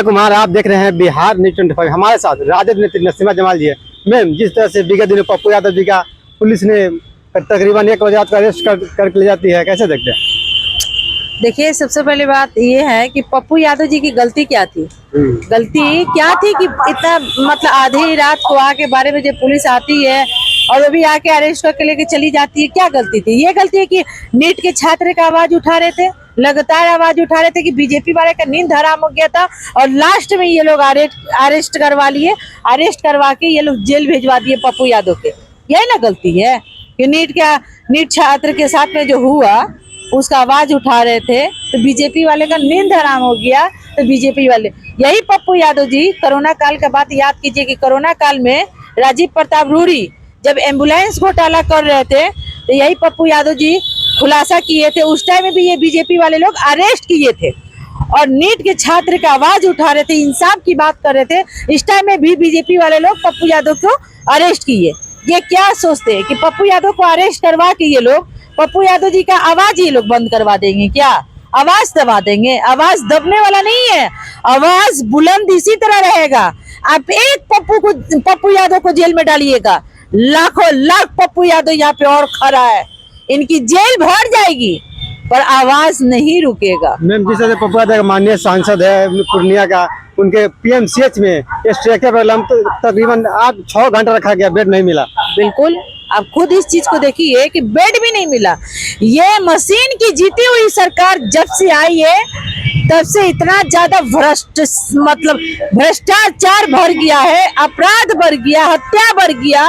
कुमार, आप देख रहे हैं बिहार न्यूज़ 25। हमारे साथ राजद नेत्री नसीमा जमाल जी है। मैम, जिस तरह से विगत दिनों पप्पू यादव जी का पुलिस ने तकरीबन 1 बजे रात को अरेस्ट करके ले जाती है, कैसे देखते हैं? देखिए, सबसे पहली बात ये है कि पप्पू यादव जी की गलती क्या थी। गलती क्या थी कि इतना मतलब आधी रात को आके 12 बजे पुलिस आती है और वो भी आके अरेस्ट करके लेके चली जाती है। क्या गलती थी? ये गलती है कि नीट के छात्र का आवाज उठा रहे थे, लगातार आवाज उठा रहे थे कि बीजेपी वाले का नींद हराम हो गया था और लास्ट में ये लोग अरेस्ट करवा लिए। अरेस्ट करवा के ये लोग जेल भेजवा दिए पप्पू यादव के। यही ना गलती है कि नीट छात्र के साथ में जो हुआ उसका आवाज उठा रहे थे तो बीजेपी वाले का नींद हराम हो गया। तो बीजेपी वाले यही पप्पू यादव जी, कोरोना काल का बात याद कीजिए कि कोरोना काल में राजीव प्रताप रूडी जब एम्बुलेंस घोटाला कर रहे थे तो यही पप्पू यादव जी खुलासा किए थे। उस टाइम में भी ये बीजेपी वाले लोग अरेस्ट किए थे और नीट के छात्र का आवाज उठा रहे थे, इंसाफ की बात कर रहे थे। इस टाइम में भी बीजेपी वाले लोग पप्पू यादव को अरेस्ट किए। ये क्या सोचते हैं कि पप्पू यादव को अरेस्ट करवा के ये लोग पप्पू यादव जी का आवाज ये लोग बंद करवा देंगे? क्या आवाज दबा देंगे? आवाज दबने वाला नहीं है, आवाज बुलंद इसी तरह रहेगा। आप एक पप्पू यादव को जेल में डालिएगा, लाखों लाख पप्पू यादव यहाँ पे और खड़ा है, इनकी जेल भर जाएगी पर आवाज नहीं रुकेगा। मैम, जिस तरह से पप्पू यादव माननीय सांसद है पूर्णिया का, उनके पीएमसीएच में स्ट्रेचर पर तकरीबन 6 घंटा रखा गया, बेड नहीं मिला। बिल्कुल, आप खुद इस चीज को देखिए कि बेड भी नहीं मिला। ये मशीन की जीती हुई सरकार जब से आई है तब से इतना ज्यादा भ्रष्टाचार भर गया है, अपराध बढ़ गया, हत्या बढ़ गया,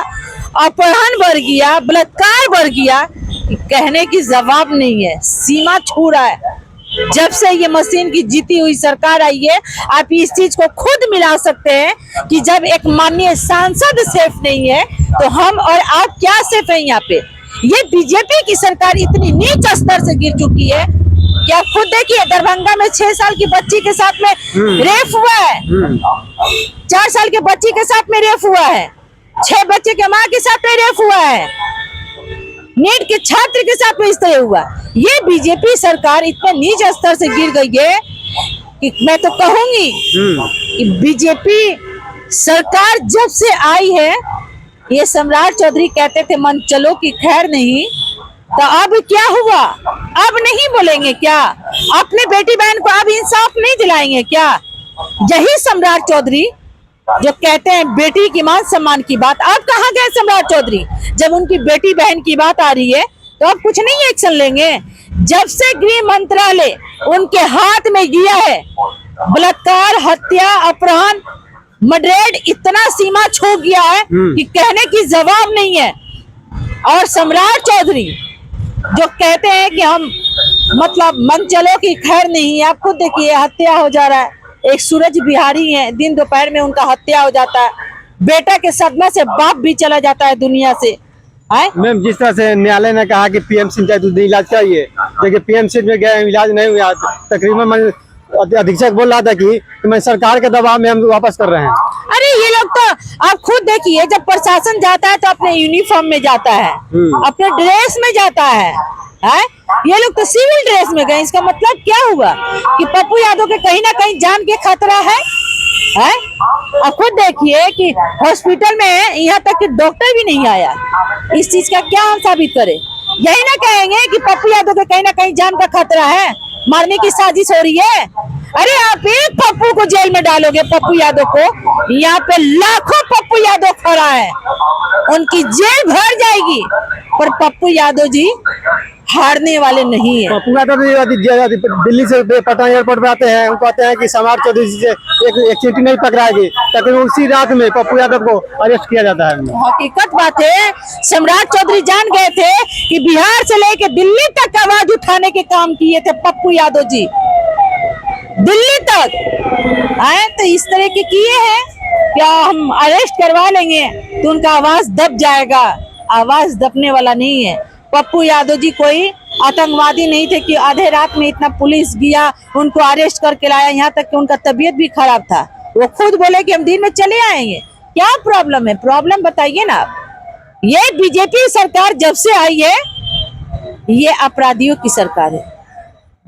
अपहरण बढ़ गया, बलात्कार बढ़ गया, कहने की जवाब नहीं है, सीमा छू रहा है। जब से ये मशीन की जीती हुई सरकार आई है, आप इस चीज को खुद मिला सकते हैं कि जब एक माननीय सांसद सेफ नहीं है तो हम और आप क्या सेफ है यहाँ पे। ये बीजेपी की सरकार इतनी नीच स्तर से गिर चुकी है कि आप खुद देखिए, दरभंगा में 6 साल की बच्ची के साथ में रेप हुआ है, 4 साल के बच्ची के साथ में रेप हुआ है, 6 बच्चे के माँ के साथ में रेप हुआ है, नीट के छात्र के साथ में इस तरह हुआ। ये बीजेपी सरकार इतने नीच स्तर से गिर गई है कि मैं तो कहूंगी कि बीजेपी सरकार जब से आई है, ये सम्राट चौधरी कहते थे मन चलो की खैर नहीं, तो अब क्या हुआ? अब नहीं बोलेंगे क्या? अपने बेटी बहन को अब इंसाफ नहीं दिलाएंगे क्या? यही सम्राट चौधरी जो कहते हैं बेटी की मान सम्मान की बात, अब कहाँ गए सम्राट चौधरी? जब उनकी बेटी बहन की बात आ रही है तो अब कुछ नहीं एक्शन लेंगे। जब से गृह मंत्रालय उनके हाथ में गया है, बलात्कार, हत्या, अपहरण, मर्डर इतना सीमा छू गया है कि कहने की जवाब नहीं है। और सम्राट चौधरी जो कहते हैं कि हम मतलब मन चलो की खैर नहीं, आप खुद देखिए हत्या हो जा रहा है। एक सूरज बिहारी है, दिन दोपहर में उनका हत्या हो जाता है, बेटा के सदमा से बाप भी चला जाता है दुनिया से। मैम, जिस तरह से न्यायालय ने कहा कि पीएमसी इलाज चाहिए, देखिए पीएमसी में गए, इलाज नहीं हुआ, तकरीबन अधीक्षक बोल रहा था कि मैं सरकार के दबाव में हम वापस कर रहे हैं। अरे ये लोग तो आप खुद देखिए, जब प्रशासन जाता है तो अपने यूनिफॉर्म में जाता है, अपने ड्रेस में जाता है, ये लोग तो सिविल ड्रेस में गए। इसका मतलब क्या हुआ कि पप्पू यादव के कहीं ना कहीं जान के खतरा है। आप खुद देखिए कि हॉस्पिटल में यहाँ तक कि डॉक्टर भी नहीं आया। इस चीज का क्या हम साबित करें? यही ना कहेंगे कि पप्पू यादव के कहीं ना कहीं जान का खतरा है, मारने की साजिश हो रही है। अरे आप एक पप्पू को जेल में डालोगे, पप्पू यादव को, यहाँ पे लाखों पप्पू यादव खड़ा है, उनकी जेल भर जाएगी पर पप्पू यादव जी हारने वाले नहीं है। पप्पू यादव दिल्ली से पटना एयरपोर्ट पे आते हैं, उनको कहते हैं कि सम्राट चौधरी से एक चीटी नहीं पकड़ाएगी, तकरीबन उसी रात में पप्पू यादव को अरेस्ट किया जाता है। हकीकत बात है, सम्राट चौधरी जान गए थे कि बिहार से लेकर दिल्ली तक आवाज उठाने के काम किए थे पप्पू यादव जी, दिल्ली तक आए तो इस तरह के किए हैं। क्या हम अरेस्ट करवा लेंगे तो उनका आवाज दब जाएगा? आवाज दबने वाला नहीं है। पप्पू यादव जी कोई आतंकवादी नहीं थे कि आधे रात में इतना पुलिस गया उनको अरेस्ट करके लाया, यहाँ तक कि उनका तबीयत भी खराब था। वो खुद बोले कि हम दिन में चले आएंगे। क्या प्रॉब्लम है? प्रॉब्लम बताइए ना आप। ये बीजेपी सरकार जब से आई है ये अपराधियों की सरकार है।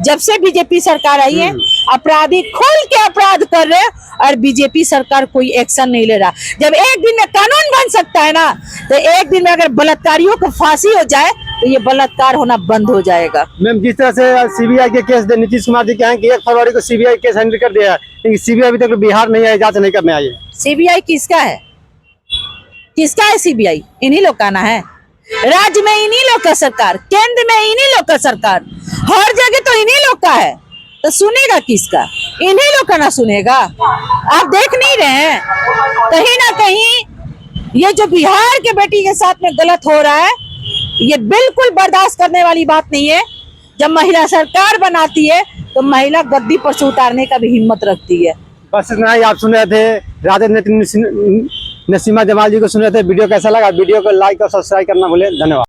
जब से बीजेपी सरकार आई है अपराधी खुल के अपराध कर रहे हैं और बीजेपी सरकार कोई एक्शन नहीं ले रहा। जब एक दिन में कानून बन सकता है ना, तो एक दिन में अगर बलात्कारियों को फांसी हो जाए तो ये बलात्कार होना बंद हो जाएगा। मैम, जिस तरह से सीबीआई के केस नीतीश कुमार जी कहें कि 1 फरवरी को सीबीआई केस हैंडल कर दिया है, लेकिन सीबीआई अभी तक बिहार नहीं आई, जांच नहीं करने आई है। सीबीआई किसका है? किसका है सीबीआई? इन्हीं लोग का ना है। राज्य में इन्हीं लोग का सरकार, केंद्र में इन्हीं लोग का सरकार, हर जगह तो इन्हीं लोग का है, तो सुनेगा किसका? इन्हीं लोग का ना सुनेगा। आप देख नहीं रहे हैं कहीं ना कहीं ये जो बिहार के बेटी के साथ में गलत हो रहा है, ये बिल्कुल बर्दाश्त करने वाली बात नहीं है। जब महिला सरकार बनाती है तो महिला गद्दी पर से उतारने का भी हिम्मत रखती है। बस इतना ही। आप सुन रहे थे राजद नेत्री नसीमा जमाल जी को सुन रहे थे। वीडियो कैसा लगा? वीडियो को लाइक और सब्सक्राइब करना भूले। धन्यवाद।